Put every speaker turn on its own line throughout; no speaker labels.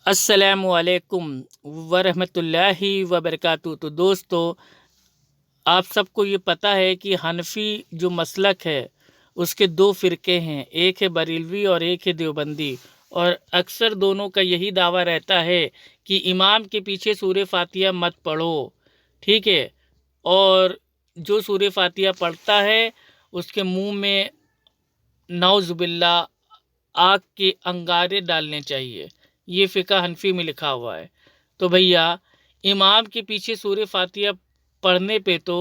السلام علیکم ورحمۃ اللہ وبرکاتہ۔ تو دوستو، آپ سب کو یہ پتہ ہے کہ حنفی جو مسلک ہے اس کے دو فرقے ہیں، ایک ہے بریلوی اور ایک ہے دیوبندی، اور اکثر دونوں کا یہی دعویٰ رہتا ہے کہ امام کے پیچھے سورہ فاتحہ مت پڑھو، ٹھیک ہے؟ اور جو سورہ فاتحہ پڑھتا ہے اس کے منہ میں نعوذ باللہ آگ کے انگارے ڈالنے چاہیے۔ یہ فقہ حنفی میں لکھا ہوا ہے۔ تو بھیا، امام کے پیچھے سورہ فاتحہ پڑھنے پہ تو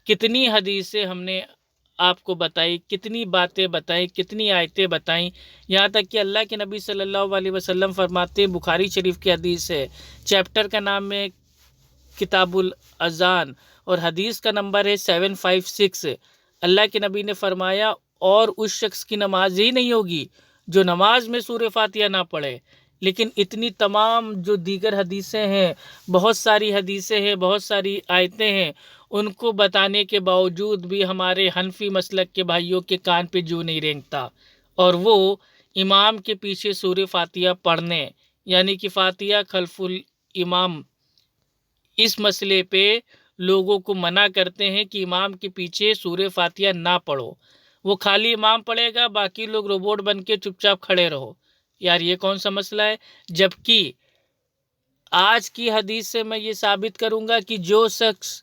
کتنی حدیثیں ہم نے آپ کو بتائی، کتنی باتیں بتائیں، کتنی آیتیں بتائیں، یہاں تک کہ اللہ کے نبی صلی اللہ علیہ وسلم فرماتے ہیں، بخاری شریف کی حدیث ہے، چیپٹر کا نام ہے کتاب الاذان اور حدیث کا نمبر ہے 756۔ اللہ کے نبی نے فرمایا، اور اس شخص کی نماز ہی نہیں ہوگی جو نماز میں سورہ فاتحہ نہ پڑھے۔ لیکن اتنی تمام جو دیگر حدیثیں ہیں، بہت ساری حدیثیں ہیں، بہت ساری آیتیں ہیں، ان کو بتانے کے باوجود بھی ہمارے حنفی مسلک کے بھائیوں کے کان پہ جو نہیں رینگتا، اور وہ امام کے پیچھے سورہ فاتحہ پڑھنے، یعنی کہ فاتحہ خلف الامام، اس مسئلے پہ لوگوں کو منع کرتے ہیں کہ امام کے پیچھے سورہ فاتحہ نہ پڑھو، وہ خالی امام پڑھے گا، باقی لوگ روبوٹ بن کے چپ چاپ کھڑے رہو۔ یار یہ کون سا مسئلہ ہے؟ جبکہ آج کی حدیث سے میں یہ ثابت کروں گا کہ جو شخص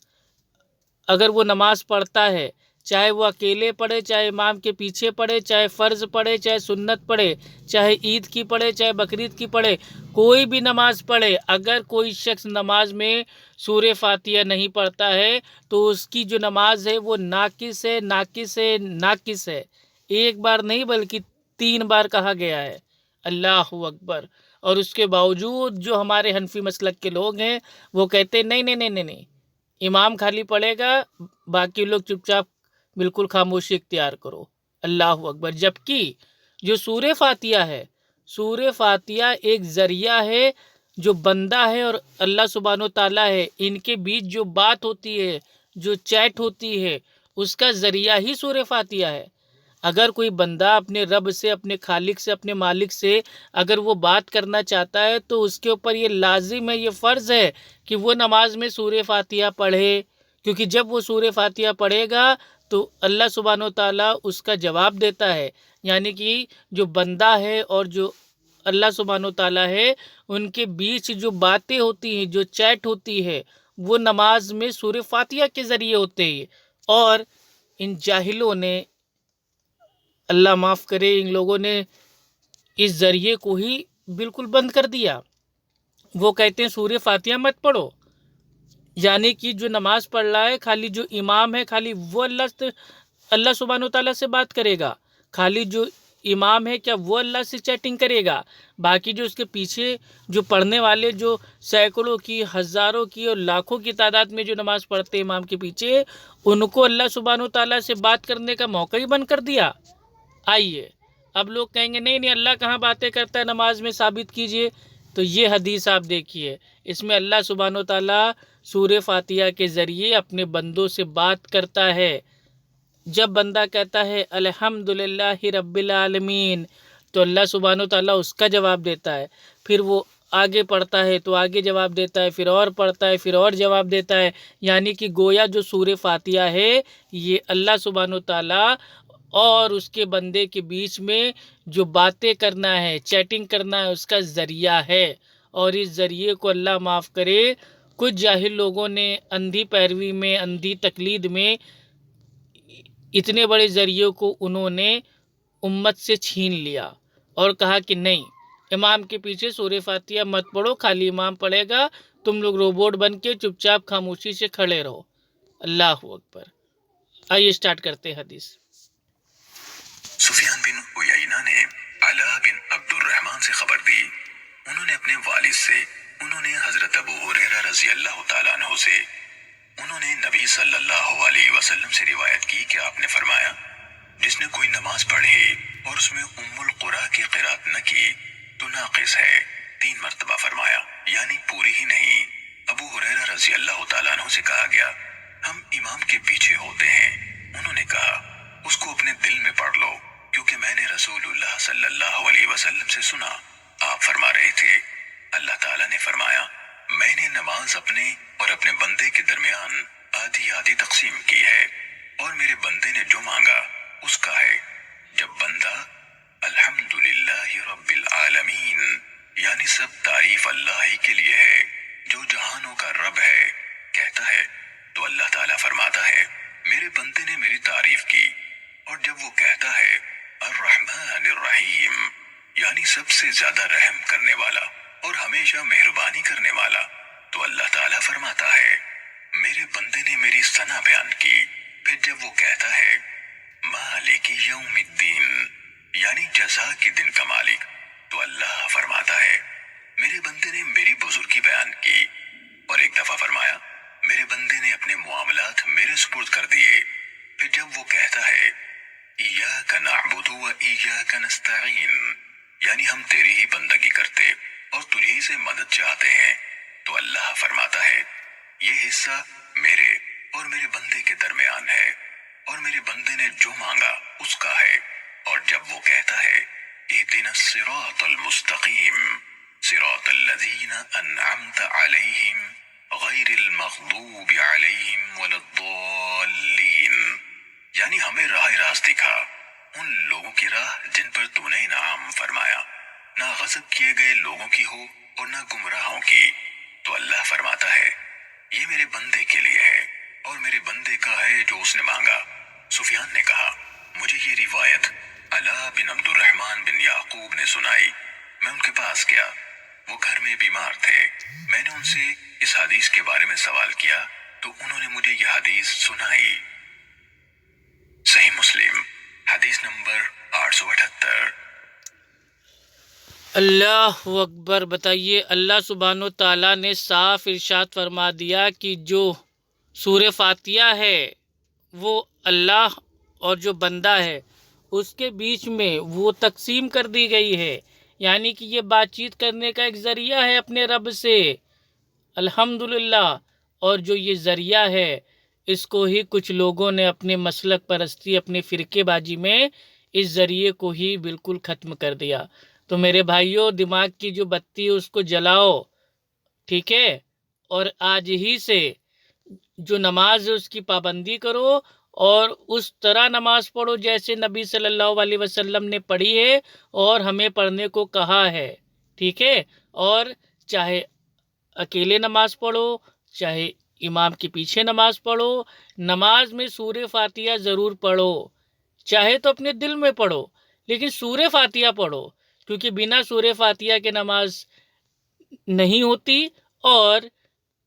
اگر وہ نماز پڑھتا ہے، چاہے وہ اکیلے پڑھے، چاہے امام کے پیچھے پڑھے، چاہے فرض پڑھے، چاہے سنت پڑھے، چاہے عید کی پڑھے، چاہے بقرعید کی پڑھے، کوئی بھی نماز پڑھے، اگر کوئی شخص نماز میں سورہ فاتحہ نہیں پڑھتا ہے تو اس کی جو نماز ہے وہ ناقص ہے، ناقص ہے، ناقص ہے۔ ایک بار نہیں بلکہ 3 بار کہا گیا ہے۔ اللہ اکبر! اور اس کے باوجود جو ہمارے حنفی مسلک کے لوگ ہیں وہ کہتے ہیں نہیں نہیں نہیں نہیں نہیں، امام خالی پڑھے گا، باقی لوگ چپ چاپ بالکل خاموشی اختیار کرو۔ اللہ اکبر! جبکہ جو سورہ فاتحہ ہے، سورہ فاتحہ ایک ذریعہ ہے، جو بندہ ہے اور اللہ سبحانہ و تعالیٰ ہے، ان کے بیچ جو بات ہوتی ہے، جو چیٹ ہوتی ہے، اس کا ذریعہ ہی سورہ فاتحہ ہے۔ اگر کوئی بندہ اپنے رب سے، اپنے خالق سے، اپنے مالک سے اگر وہ بات کرنا چاہتا ہے تو اس کے اوپر یہ لازم ہے، یہ فرض ہے کہ وہ نماز میں سورہ فاتحہ پڑھے، کیونکہ جب وہ سورہ فاتحہ پڑھے گا تو اللہ سبحانہ و تعالیٰ اس کا جواب دیتا ہے، یعنی کہ جو بندہ ہے اور جو اللہ سبحانہ و تعالیٰ ہے، ان کے بیچ جو باتیں ہوتی ہیں، جو چیٹ ہوتی ہے، وہ نماز میں سورہ فاتحہ کے ذریعے ہوتے ہیں۔ اور ان جاہلوں نے، اللہ معاف کرے، ان لوگوں نے اس ذریعے کو ہی بالکل بند کر دیا۔ وہ کہتے ہیں سورہ فاتحہ مت پڑھو، یعنی کہ جو نماز پڑھ رہا ہے، خالی جو امام ہے، خالی وہ اللہ سبحانہ و تعالیٰ سے بات کرے گا، خالی جو امام ہے کیا وہ اللہ سے چیٹنگ کرے گا؟ باقی جو اس کے پیچھے جو پڑھنے والے، جو سینکڑوں کی، ہزاروں کی اور لاکھوں کی تعداد میں جو نماز پڑھتے ہیں امام کے پیچھے، ان کو اللہ سبحانہ و تعالیٰ سے بات کرنے کا موقع ہی بند کر دیا۔ آئیے، اب لوگ کہیں گے نہیں نہیں، اللہ کہاں باتیں کرتا ہے نماز میں، ثابت کیجئے۔ تو یہ حدیث آپ دیکھیے، اس میں اللہ سبحانہ و تعالیٰ سورہ فاتحہ کے ذریعے اپنے بندوں سے بات کرتا ہے۔ جب بندہ کہتا ہے الحمدللہ رب العالمین، تو اللہ سبحانہ و تعالیٰ اس کا جواب دیتا ہے، پھر وہ آگے پڑھتا ہے تو آگے جواب دیتا ہے، پھر اور پڑھتا ہے، پھر اور جواب دیتا ہے، یعنی کہ گویا جو سورہ فاتحہ ہے یہ اللہ سبحانہ و تعالیٰ اور اس کے بندے کے بیچ میں جو باتیں کرنا ہے، چیٹنگ کرنا ہے، اس کا ذریعہ ہے۔ اور اس ذریعے کو اللہ معاف کرے، کچھ جاہل لوگوں نے اندھی پیروی میں، اندھی تقلید میں، اتنے بڑے ذریعے کو انہوں نے امت سے چھین لیا اور کہا کہ نہیں، امام کے پیچھے سورہ فاتحہ مت پڑھو، خالی امام پڑھے گا، تم لوگ روبوٹ بن کے چپ چاپ خاموشی سے کھڑے رہو۔ اللہ اکبر! آئیے اسٹارٹ کرتے ہیں حدیث۔
سفیان بن عیینہ نے علا بن عبد الرحمن سے خبر دی، انہوں نے اپنے والد سے، انہوں نے حضرت ابو ہریرہ رضی اللہ تعالیٰ عنہ سے، انہوں نے نبی صلی اللہ علیہ وسلم سے روایت کی کہ آپ نے فرمایا، جس نے کوئی نماز پڑھی اور اس میں ام القرآ کی قرات نہ کی تو ناقص ہے، 3 مرتبہ فرمایا، یعنی پوری ہی نہیں۔ ابو ہریرہ رضی اللہ تعالیٰ عنہ سے کہا گیا، ہم امام کے پیچھے ہوتے ہیں، انہوں نے کہا اس کو اپنے دل میں پڑھ لو، کیونکہ میں نے رسول اللہ صلی اللہ علیہ وسلم سے سنا، آپ فرما رہے تھے، اللہ نماز اپنے اور اپنے بندے کے درمیان آدھی آدھی تقسیم کی ہے، اور میرے بندے نے جو مانگا اس کا ہے۔ جب بندہ الحمدللہ رب العالمین یعنی سب تعریف اللہ ہی کے لیے ہے جو جہانوں کا رب ہے کہتا ہے، تو اللہ تعالیٰ فرماتا ہے میرے بندے نے میری تعریف کی۔ اور جب وہ کہتا ہے الرحمن الرحیم یعنی سب سے زیادہ رحم کرنے والا اور ہمیشہ مہربانی کرنے والا، تو اللہ تعالیٰ فرماتا ہے میرے بندے نے میری ثنا بیان کی۔ پھر جب وہ کہتا ہے مالک یوم الدین یعنی جزا کے دن کا مالک، تو اللہ فرماتا ہے میرے بندے نے میری بزرگی بیان کی۔ اور ایک دفعہ فرمایا میرے بندے نے اپنے معاملات میرے سپرد کر دیے۔ پھر جب وہ کہتا ہے ایاک نعبد و ایاک نستعین یعنی ہم تیری ہی بندگی کرتے اور تجھی سے مدد چاہتے ہیں، تو اللہ فرماتا ہے یہ حصہ میرے اور میرے بندے کے درمیان ہے، اور میرے بندے نے جو مانگا اس کا ہے۔ اور جب وہ کہتا ہے اہدنا الصراط المستقیم صراط الذین انعمت علیہم غیر المغضوب علیہم ولا الضالین یعنی ہمیں راہ راست دکھا، ان لوگوں کی راہ جن پر تو نے انعام فرمایا، نہ غضب کیے گئے لوگوں کی ہو اور نہ گمراہوں کی، تو اللہ فرماتا ہے یہ میرے بندے کے لیے ہے اور میرے بندے کا ہے جو اس نے مانگا۔ سفیان نے کہا مجھے یہ روایت علا بن عبد الرحمن بن یعقوب نے سنائی، میں ان کے پاس گیا، وہ گھر میں بیمار تھے، میں نے ان سے اس حدیث کے بارے میں سوال کیا تو انہوں نے مجھے یہ حدیث سنائی۔ صحیح مسلم حدیث نمبر 878۔
اللہ اکبر۔ بتائیے، اللہ سبحانہ و تعالیٰ نے صاف ارشاد فرما دیا کہ جو سورہ فاتحہ ہے وہ اللہ اور جو بندہ ہے اس کے بیچ میں وہ تقسیم کر دی گئی ہے، یعنی کہ یہ بات چیت کرنے کا ایک ذریعہ ہے اپنے رب سے، الحمدللہ۔ اور جو یہ ذریعہ ہے اس کو ہی کچھ لوگوں نے اپنے مسلک پرستی، اپنے فرقے بازی میں اس ذریعے کو ہی بالکل ختم کر دیا۔ تو میرے بھائیوں، دماغ کی جو بتی ہے اس کو جلاؤ، ٹھیک ہے؟ اور آج ہی سے جو نماز ہے اس کی پابندی کرو، اور اس طرح نماز پڑھو جیسے نبی صلی اللہ علیہ وسلم نے پڑھی ہے اور ہمیں پڑھنے کو کہا ہے، ٹھیک ہے؟ اور چاہے اکیلے نماز پڑھو، چاہے امام کے پیچھے نماز پڑھو، نماز میں سورہ فاتحہ ضرور پڑھو، چاہے تو اپنے دل میں پڑھو لیکن سورہ فاتحہ پڑھو، کیونکہ بنا سورہ فاتحہ کے نماز نہیں ہوتی، اور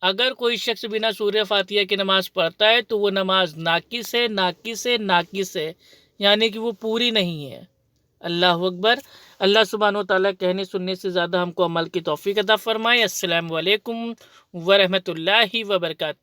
اگر کوئی شخص بنا سورہ فاتحہ کی نماز پڑھتا ہے تو وہ نماز ناقص ہے، ناقص ہے، ناقص ہے، یعنی کہ وہ پوری نہیں ہے۔ اللہ اکبر۔ اللہ سبحانہ و تعالیٰ کہنے سننے سے زیادہ ہم کو عمل کی توفیق عطا فرمائے۔ السلام علیکم ورحمۃ اللہ وبرکاتہ۔